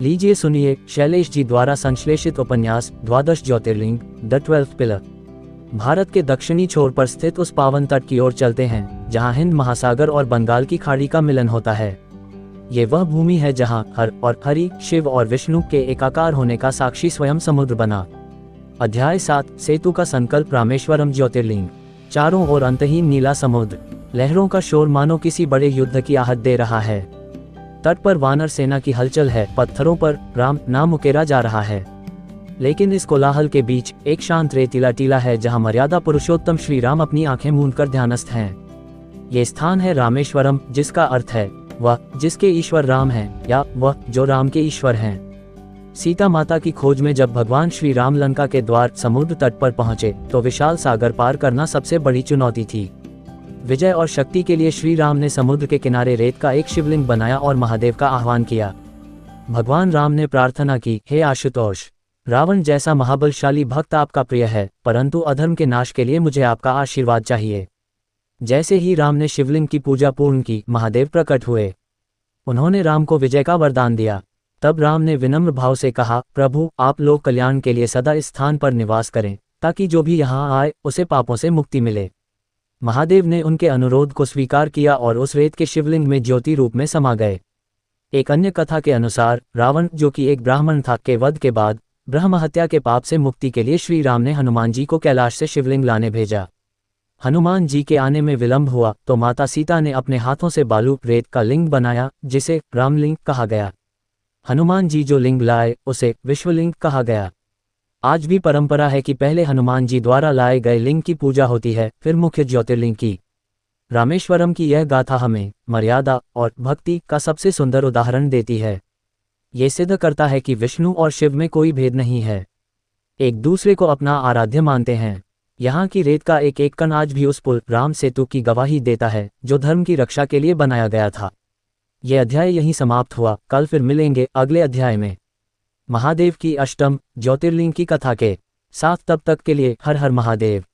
लीजिए सुनिए शैलेश जी द्वारा संश्लेषित उपन्यास द्वादश ज्योतिर्लिंग द 12th पिलर। भारत के दक्षिणी छोर पर स्थित उस पावन तट की ओर चलते हैं जहां हिंद महासागर और बंगाल की खाड़ी का मिलन होता है। ये वह भूमि है जहां हर और हरि, शिव और विष्णु के एकाकार होने का साक्षी स्वयं समुद्र बना। अध्याय 7 सेतु का संकल्प। रामेश्वरम ज्योतिर्लिंग। चारों ओर अंतहीन नीला समुद्र, लहरों का शोर मानो किसी बड़े युद्ध की आहट दे रहा है। तट पर वानर सेना की हलचल है, पत्थरों पर राम नाम उकेरा जा रहा है। लेकिन इस कोलाहल के बीच एक शांत रेतीला टीला है जहां मर्यादा पुरुषोत्तम श्री राम अपनी आंखें मूंदकर ध्यानस्थ हैं। ये स्थान है रामेश्वरम, जिसका अर्थ है वह जिसके ईश्वर राम हैं, या वह जो राम के ईश्वर हैं। सीता माता की खोज में जब भगवान श्री राम लंका के द्वार समुद्र तट पर पहुंचे तो विशाल सागर पार करना सबसे बड़ी चुनौती थी। विजय और शक्ति के लिए श्री राम ने समुद्र के किनारे रेत का एक शिवलिंग बनाया और महादेव का आह्वान किया। भगवान राम ने प्रार्थना की, हे आशुतोष, रावण जैसा महाबलशाली भक्त आपका प्रिय है, परंतु अधर्म के नाश के लिए मुझे आपका आशीर्वाद चाहिए। जैसे ही राम ने शिवलिंग की पूजा पूर्ण की, महादेव प्रकट हुए। उन्होंने राम को विजय का वरदान दिया। तब राम ने विनम्र भाव से कहा, प्रभु, आप लोक कल्याण के लिए सदा इस स्थान पर निवास करें, ताकि जो भी यहाँ आए उसे पापों से मुक्ति मिले। महादेव ने उनके अनुरोध को स्वीकार किया और उस रेत के शिवलिंग में ज्योति रूप में समा गए। एक अन्य कथा के अनुसार रावण, जो कि एक ब्राह्मण था, के वध के बाद ब्रह्म हत्या के पाप से मुक्ति के लिए श्री राम ने हनुमान जी को कैलाश से शिवलिंग लाने भेजा। हनुमान जी के आने में विलंब हुआ तो माता सीता ने अपने हाथों से बालू रेत का लिंग बनाया, जिसे रामलिंग कहा गया। हनुमान जी जो लिंग लाए उसे विश्वलिंग कहा गया। आज भी परंपरा है कि पहले हनुमान जी द्वारा लाए गए लिंग की पूजा होती है, फिर मुख्य ज्योतिर्लिंग की। रामेश्वरम की यह गाथा हमें मर्यादा और भक्ति का सबसे सुंदर उदाहरण देती है। ये सिद्ध करता है कि विष्णु और शिव में कोई भेद नहीं है, एक दूसरे को अपना आराध्य मानते हैं। यहाँ की रेत का एक एक कण आज भी उस पुल राम सेतु की गवाही देता है जो धर्म की रक्षा के लिए बनाया गया था। ये अध्याय यहीं समाप्त हुआ। कल फिर मिलेंगे अगले अध्याय में महादेव की अष्टम ज्योतिर्लिंग की कथा के साथ। तब तक के लिए हर हर महादेव।